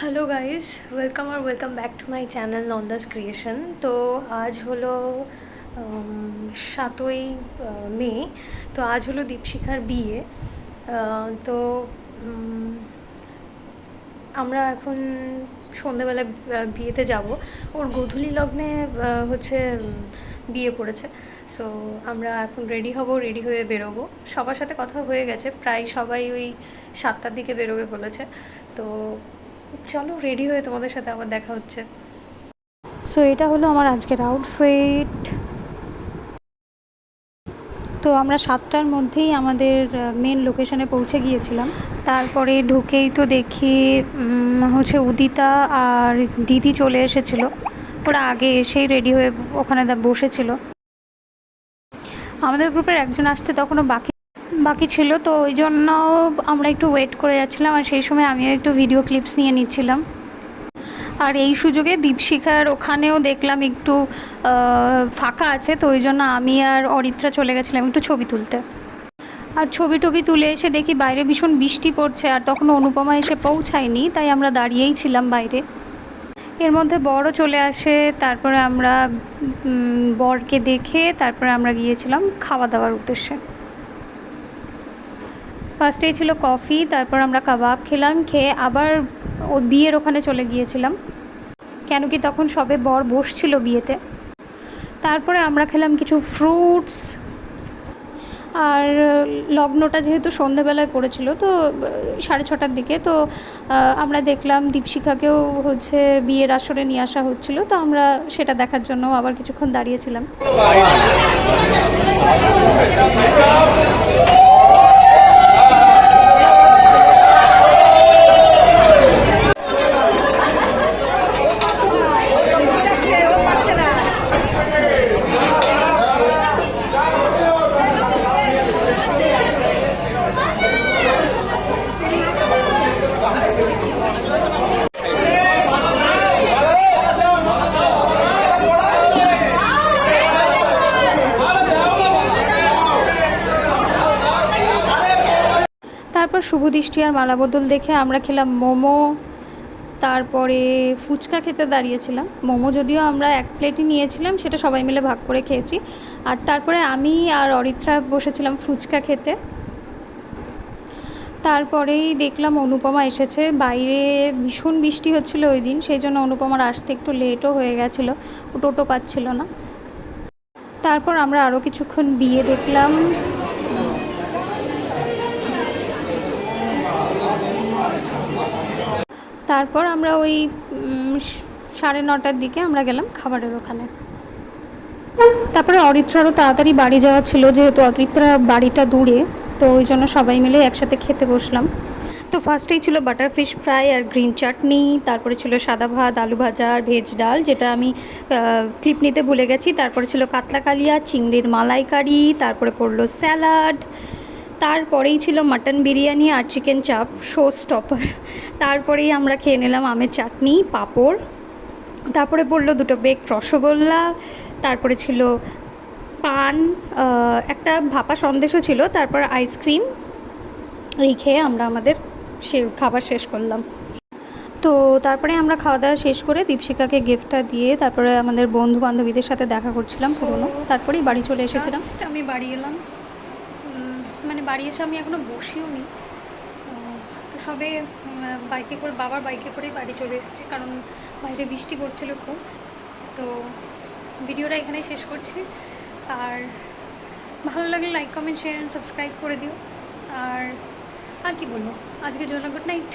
Hello guys, welcome back to my channel Nanda's creation. তো আজ হলো 7ই মে। তো আজ হলো দীপশিখার বিয়ে। তো আমরা এখন সন্ধেবেলা বিয়েতে যাব। ওর গোধূলি লগ্নে হচ্ছে বিয়ে পড়েছে। সো আমরা এখন রেডি হব, রেডি হয়ে বেরোবো। সবার সাথে কথা হয়ে গেছে, প্রায় সবাই ওই 7টার দিকে বেরোবে বলেছে। তো চলো রেডি হয়ে তোমাদের সাথে আবার দেখা হচ্ছে। সো এটা হলো আমার আজকের আউটফিট। তো আমরা 7টার মধ্যেই আমাদের মেন লোকেশনে পৌঁছে গিয়েছিলাম। তারপরে ঢুকেই তো দেখি হচ্ছে উদিতা আর দিদি চলে এসেছিলো। ওরা আগে এসেই রেডি হয়ে ওখানে বসেছিল। আমাদের গ্রুপের একজন আসতে তখনও বাকি ছিল, তো ওই জন্য আমরা একটু ওয়েট করে যাচ্ছিলাম। আর সেই সময় আমিও একটু ভিডিও ক্লিপস নিয়ে নিচ্ছিলাম। আর এই সুযোগে দীপশিখার ওখানেও দেখলাম একটু ফাঁকা আছে, তো ওই জন্য আমি আর অরিত্রা চলে গেছিলাম একটু ছবি তুলতে। আর ছবি টবি তুলে এসে দেখি বাইরে ভীষণ বৃষ্টি পড়ছে, আর তখন অনুপমা এসে পৌঁছায়নি, তাই আমরা দাঁড়িয়েই ছিলাম বাইরে। এর মধ্যে বরও চলে আসে। তারপরে আমরা বরকে দেখে তারপরে আমরা গিয়েছিলাম খাওয়া দাওয়ার উদ্দেশ্যে। ফার্স্টেই ছিল কফি, তারপর আমরা কাবাব খেলাম, খেয়ে আবার ও বিয়ের ওখানে চলে গিয়েছিলাম, কেন কি তখন সবে বর বসছিল বিয়েতে। তারপরে আমরা খেলাম কিছু ফ্রুটস। আর লগ্নটা যেহেতু সন্ধেবেলায় পড়েছিল, তো 6:30টার দিকে, তো আমরা দেখলাম দীপশিখাকেও হচ্ছে বিয়ের আসরে নিয়ে আসা হচ্ছিল, তো আমরা সেটা দেখার জন্য আবার কিছুক্ষণ দাঁড়িয়েছিলাম। তারপর শুভদৃষ্টি আর মালাবদল দেখে আমরা খেলাম মোমো। তারপরে ফুচকা খেতে দাঁড়িয়েছিলাম। মোমো যদিও আমরা এক প্লেটই নিয়েছিলাম, সেটা সবাই মিলে ভাগ করে খেয়েছি। আর তারপরে আমি আর অরিত্রা বসেছিলাম ফুচকা খেতে। তারপরেই দেখলাম অনুপমা এসেছে। বাইরে ভীষণ বৃষ্টি হচ্ছিল ওই দিন, সেই জন্য অনুপমার আসতে একটু লেটও হয়ে গেছিলো, ও টোটো পাচ্ছিল না। তারপর আমরা আরও কিছুক্ষণ বিয়ে দেখলাম। তারপর আমরা ওই 9:30টার দিকে আমরা গেলাম খাবারের ওখানে। তারপরে অরিত্রারও তাড়াতাড়ি বাড়ি যাওয়া ছিল, যেহেতু অরিত্রার বাড়িটা দূরে, তো ওই জন্য সবাই মিলে একসাথে খেতে বসলাম। তো ফার্স্টেই ছিল বাটার ফিশ ফ্রাই আর গ্রিন চাটনি। তারপরে ছিল সাদা ভাত, আলু ভাজা আর ভেজ ডাল, যেটা আমি ক্লিপ নিতে ভুলে গেছি। তারপরে ছিল কাতলা কালিয়া, চিংড়ির মালাইকারি। তারপরে পড়লো স্যালাড। তারপরেই ছিল মাটন বিরিয়ানি আর চিকেন চাপ, শো স্টপার। তারপরেই আমরা খেয়ে নিলাম আমের চাটনি, পাঁপড়। তারপরে পড়লো দুটো বেকড রসগোল্লা। তারপরে ছিল পান, একটা ভাপা সন্দেশও ছিল, তারপর আইসক্রিম। এই খেয়ে আমরা আমাদের খাবার শেষ করলাম। তো তারপরে আমরা খাওয়া দাওয়া শেষ করে দীপশিখাকে গিফটটা দিয়ে তারপরে আমাদের বন্ধু বান্ধবীদের সাথে দেখা করছিলাম পুরোনো। তারপরেই বাড়ি চলে এসেছিলাম। আমি বাড়ি এলাম, মানে বাড়ি এসে আমি এখনও বসিও নি। তো সবে বাইকে করে, বাবার বাইকে করেই বাড়ি চলে এসেছি, কারণ বাইরে বৃষ্টি পড়ছিল খুব। তো ভিডিওটা এখানেই শেষ করছি। আর ভালো লাগলে like, comment, share and subscribe করে দিও। আর কি বলবো, আজকের জন্য গুড নাইট।